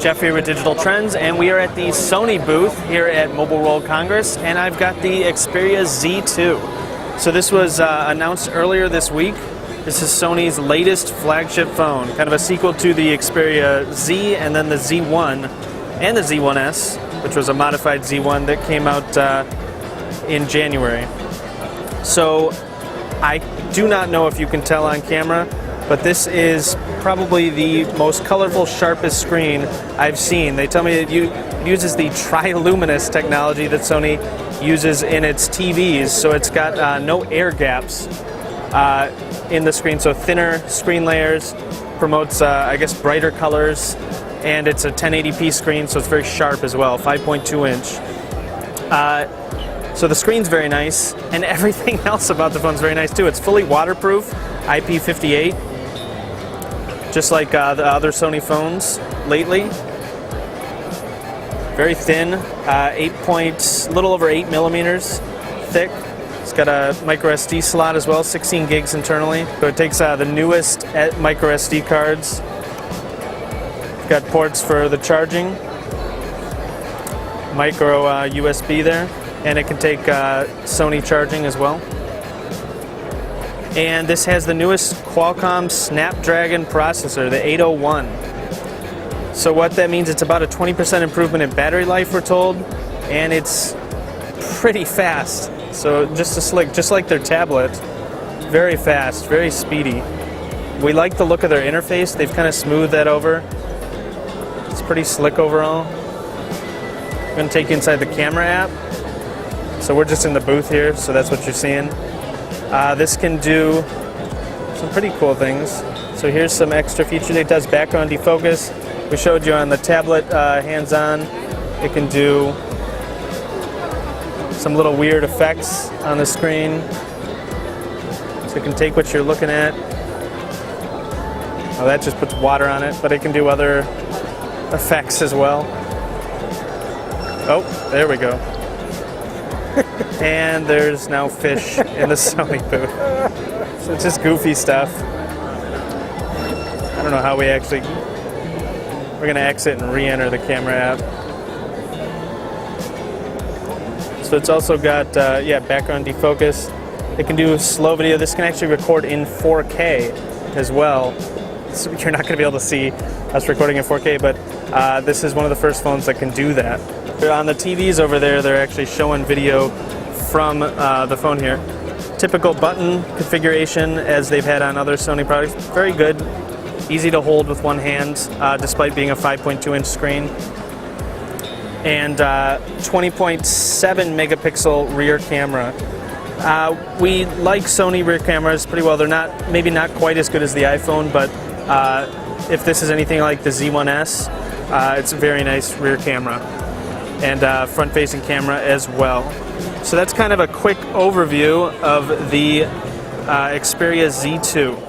Jeff here with Digital Trends, and we are at the Sony booth here at Mobile World Congress, and I've got the Xperia Z2. So this was announced earlier this week. This is Sony's latest flagship phone, kind of a sequel to the Xperia Z and then the Z1 and the Z1S, which was a modified Z1 that came out in January. So I do not know if you can tell on camera, but this is probably the most colorful, sharpest screen I've seen. They tell me it uses the triluminous technology that Sony uses in its TVs, so it's got no air gaps in the screen, so thinner screen layers, promotes, I guess, brighter colors, and it's a 1080p screen, so it's very sharp as well, 5.2 inch. So the screen's very nice, and everything else about the phone's very nice too. It's fully waterproof, IP58, just like the other Sony phones lately. Very thin, little over 8 millimeters thick. It's got a micro SD slot as well, 16 gigs internally. So it takes the newest micro SD cards. It's got ports for the charging, micro USB there, and it can take Sony charging as well. And this has the newest Qualcomm Snapdragon processor, the 801. So what that means, it's about a 20% improvement in battery life, we're told, and it's pretty fast. So just like their tablet, very fast, very speedy. We like the look of their interface. They've kind of smoothed that over. It's pretty slick overall. I'm going to take you inside the camera app. So we're just in the booth here, so that's what you're seeing. This can do some pretty cool things. So here's some extra features. It does background defocus. We showed you on the tablet hands-on. It can do some little weird effects on the screen. So it can take what you're looking at. Oh, that just puts water on it, but it can do other effects as well. Oh, there we go. And there's now fish in the Sony booth. So it's just goofy stuff. I don't know how we're going to exit and re-enter the camera app. So it's also got, background defocus. It can do slow video. This can actually record in 4K as well. So you're not going to be able to see us recording in 4K, but this is one of the first phones that can do that. On the TVs over there, they're actually showing video from the phone here. Typical button configuration as they've had on other Sony products. Very good, easy to hold with one hand, despite being a 5.2 inch screen. And 20.7 megapixel rear camera. We like Sony rear cameras pretty well. They're maybe not quite as good as the iPhone, but if this is anything like the Z1S, it's a very nice rear camera. And front-facing camera as well. So that's kind of a quick overview of the Xperia Z2.